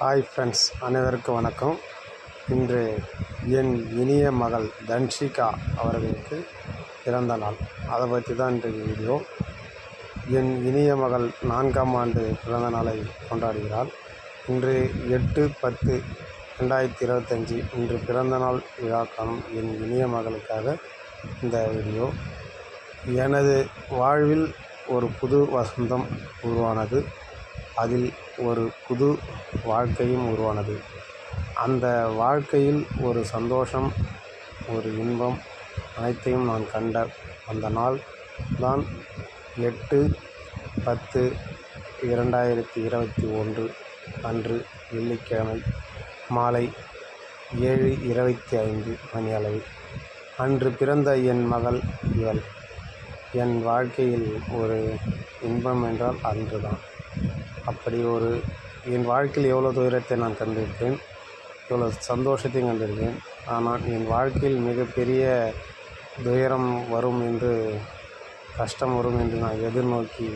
Hi friends, அனைவருக்கும் வணக்கம். இன்று என் இனிய மகள் தன்ஷிகா அவர்களுக்கு பிறந்த நாள். அதை பற்றி தான் இன்றைக்கு வீடியோ. என் இனிய மகள் 4ஆம் ஆண்டு பிறந்த நாளை கொண்டாடுகிறாள். இன்று 8/10/2025 இன்று பிறந்தநாள் விழா காணும் என் இனிய மகளுக்காக இந்த வீடியோ. எனது வாழ்வில் ஒரு புது வசந்தம் உருவானது. அதில் ஒரு புது வாழ்க்கையும் உருவானது. அந்த வாழ்க்கையில் ஒரு சந்தோஷம், ஒரு இன்பம் அனைத்தையும் நான் கண்ட அந்த நாள் தான் 8/10/2021 அன்று வெள்ளிக்கிழமை மாலை 7:25 மணி அளவில் அன்று பிறந்த என் மகள் இவள். என் வாழ்க்கையில் ஒரு இன்பம் என்றால் அன்று தான். அப்படி என் வாழ்க்கையில் எவ்வளோ துயரத்தை நான் கண்டிருக்கேன், எவ்வளோ சந்தோஷத்தையும் கண்டிருக்கேன். ஆனால் என் வாழ்க்கையில் மிகப்பெரிய துயரம் வரும் என்று, கஷ்டம் வரும் என்று நான் எதிர்நோக்கி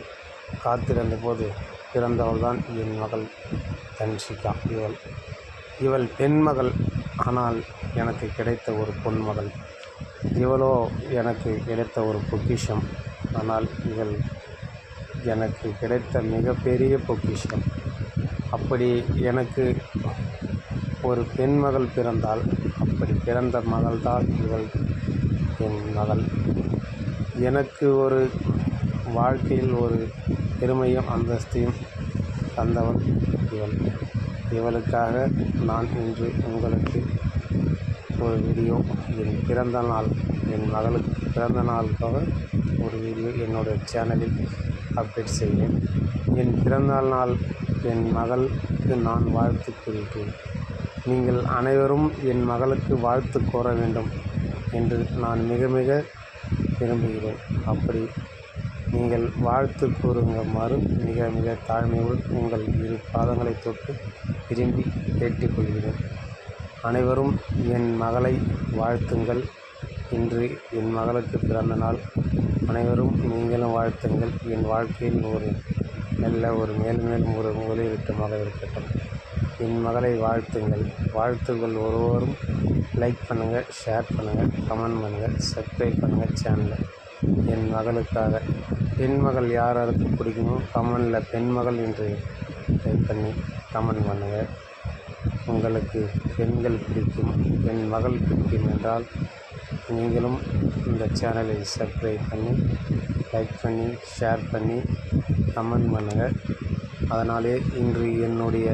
காத்திருந்த போது பிறந்தவள் தான் என் மகள் தன்ஷிகா. இவள் பெண்மகள், ஆனால் எனக்கு கிடைத்த ஒரு பொன்மகள். இவளோ எனக்கு கிடைத்த ஒரு பொக்கிஷம். ஆனால் இவள் எனக்கு கிடைத்த மிகப்பெரிய பொக்கிஷம். அப்படி எனக்கு ஒரு பெண்மகள் பிறந்தால், அப்படி பிறந்த மகள்தான் இவள் என் மகள். எனக்கு ஒரு வாழ்க்கையில் ஒரு பெருமையும் அந்தஸ்தையும் தந்தவள் இவள். இவளுக்காக நான் இன்று உங்களுக்கு ஒரு வீடியோ, என் பிறந்த நாள், என் மகளுக்கு பிறந்த நாளுக்காக ஒரு வீடியோ என்னுடைய சேனலில் அப்டேட் செய்வேன். என் பிறந்தநாள் நாள் என் மகளுக்கு நான் வாழ்த்து கூறுகிறேன். நீங்கள் அனைவரும் என் மகளுக்கு வாழ்த்து கோர வேண்டும் என்று நான் மிக மிக விரும்புகிறேன். அப்படி நீங்கள் வாழ்த்து கூறுங்குமாறு மிக மிக தாழ்மையோடு உங்கள் இரு பாதங்களை தொட்டு விரும்பி கேட்டுக்கொள்கிறேன். அனைவரும் என் மகளை வாழ்த்துங்கள். இன்று என் மகளுக்கு பிறந்த நாள். அனைவரும் நீங்களும் வாழ்த்துங்கள். என் வாழ்க்கையில் ஒரு நல்ல மேலும் ஒரு ஒளிவிட்டமாக இருக்கட்டும். என் மகளை வாழ்த்துங்கள். வாழ்த்துங்கள். ஒருவரும் லைக் பண்ணுங்கள், ஷேர் பண்ணுங்கள், கமெண்ட் பண்ணுங்கள், சப்ஸ்கிரைப் பண்ணுங்கள் சேனலை. என் மகளுக்காக பெண்மகள் யாருக்கு பிடிக்குமோ கமெண்டில் பெண்மகள் என்று டைப் பண்ணி கமெண்ட் பண்ணுங்கள். உங்களுக்கு பெண்கள் பிடிக்கும், பெண் மகள் பிடிக்கும் என்றால் நீங்களும் இந்த சேனலை சப்ஸ்கிரைப் பண்ணி, லைக் பண்ணி, ஷேர் பண்ணி, கமெண்ட் பண்ணுங்கள். அதனாலே இன்று என்னுடைய